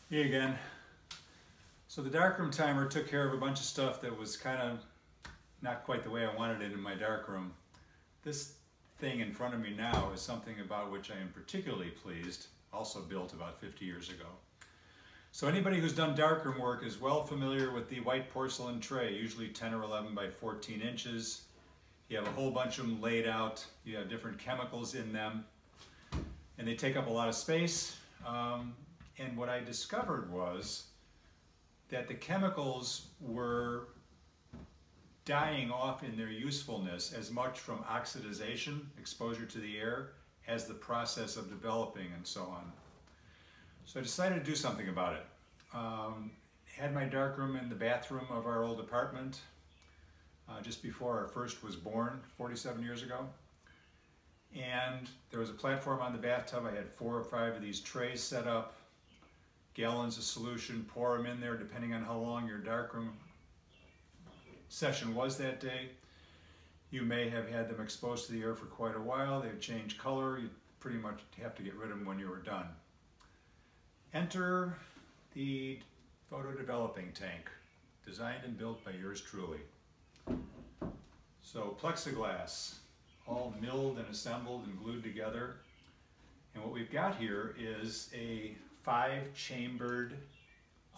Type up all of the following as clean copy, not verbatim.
Me again. So the darkroom timer took care of a bunch of stuff that was kind of not quite the way I wanted it in my darkroom. This thing in front of me now is something about which I am particularly pleased, also built about 50 years ago. So anybody who's done darkroom work is well familiar with the white porcelain tray, usually 10 or 11 by 14 inches. You have a whole bunch of them laid out. You have different chemicals in them, and they take up a lot of space. And what I discovered was that the chemicals were dying off in their usefulness as much from oxidization, exposure to the air, as the process of developing and so on. So I decided to do something about it. Had my darkroom in the bathroom of our old apartment just before our first was born 47 years ago. And there was a platform on the bathtub. I had 4 or 5 of these trays set up, gallons of solution, pour them in there depending on how long your darkroom session was that day. You may have had them exposed to the air for quite a while. They've changed color. You pretty much have to get rid of them when you were done. Enter the photo developing tank, designed and built by yours truly. So plexiglass, all milled and assembled and glued together. And what we've got here is a 5-chambered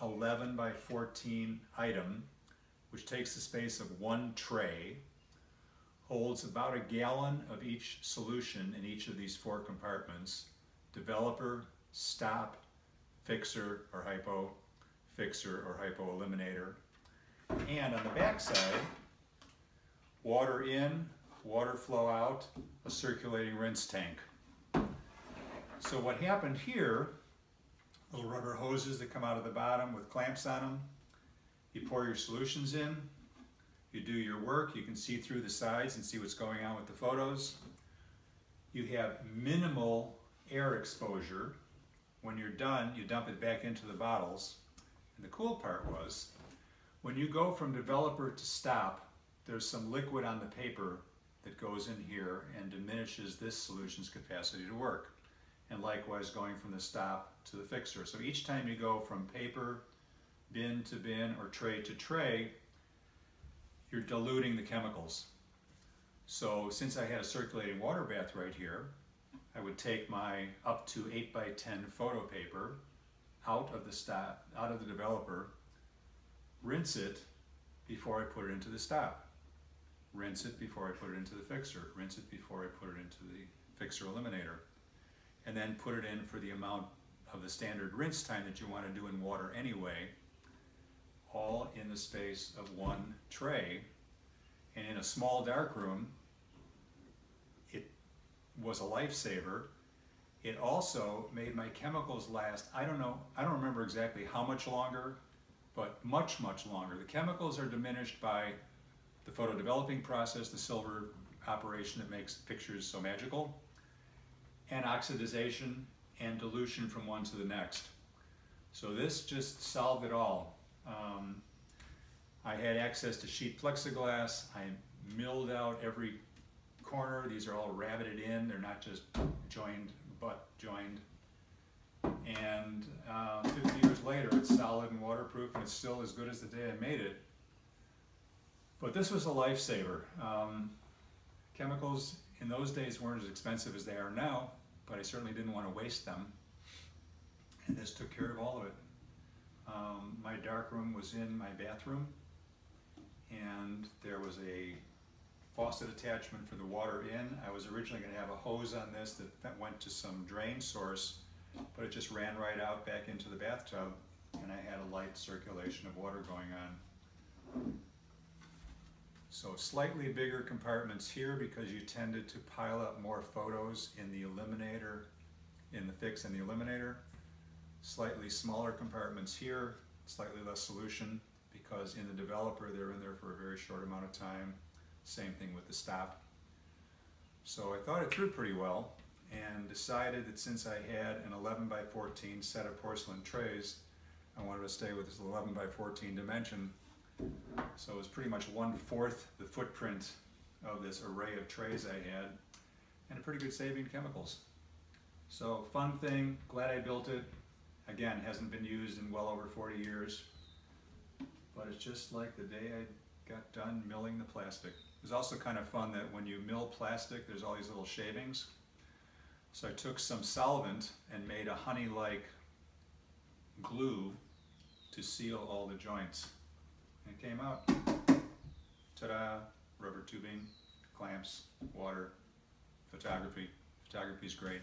11 by 14 item, which takes the space of 1 tray, holds about a gallon of each solution in each of these 4 compartments: developer, stop, fixer or hypo, fixer or hypo eliminator. And on the back side, water in, water flow out, a circulating rinse tank. So what happened here, little rubber hoses that come out of the bottom with clamps on them. You pour your solutions in, you do your work, you can see through the sides and see what's going on with the photos. You have minimal air exposure. When you're done, you dump it back into the bottles. And the cool part was, when you go from developer to stop, there's some liquid on the paper that goes in here and diminishes this solution's capacity to work. And likewise going from the stop to the fixer. So each time you go from paper, bin to bin, or tray to tray, you're diluting the chemicals. So since I had a circulating water bath right here, I would take my up to 8 by 10 photo paper out of the stop, out of the developer, rinse it before I put it into the stop, rinse it before I put it into the fixer, rinse it before I put it into the fixer eliminator, and then put it in for the amount of the standard rinse time that you want to do in water anyway, all in the space of 1 tray. And in a small darkroom, it was a lifesaver. It also made my chemicals last, I don't remember exactly how much longer, but much, much longer. The chemicals are diminished by the photo developing process, the silver operation that makes pictures so magical, and oxidization and dilution from one to the next. So this just solved it all. I had access to sheet plexiglass. I milled out every corner. These are all rabbited in. They're not just joined, but joined. And 50 years later, it's solid and waterproof, and it's still as good as the day I made it. But this was a lifesaver. Chemicals in those days weren't as expensive as they are now, but I certainly didn't want to waste them. And this took care of all of it. My darkroom was in my bathroom, and there was a faucet attachment for the water in. I was originally going to have a hose on this that went to some drain source, but it just ran right out back into the bathtub, and I had a light circulation of water going on. So slightly bigger compartments here because you tended to pile up more photos in the eliminator, in the fix and the eliminator. Slightly smaller compartments here, slightly less solution because in the developer they're in there for a very short amount of time. Same thing with the stop. So I thought it through pretty well and decided that since I had an 11 by 14 set of porcelain trays, I wanted to stay with this 11 by 14 dimension. So it was pretty much 1/4 the footprint of this array of trays I had, and a pretty good saving chemicals. So fun thing, glad I built it. Again, hasn't been used in well over 40 years, but it's just like the day I got done milling the plastic. It's also kind of fun that when you mill plastic, there's all these little shavings. So I took some solvent and made a honey-like glue to seal all the joints. And it came out. Ta-da! Rubber tubing, clamps, water, photography. Photography is great.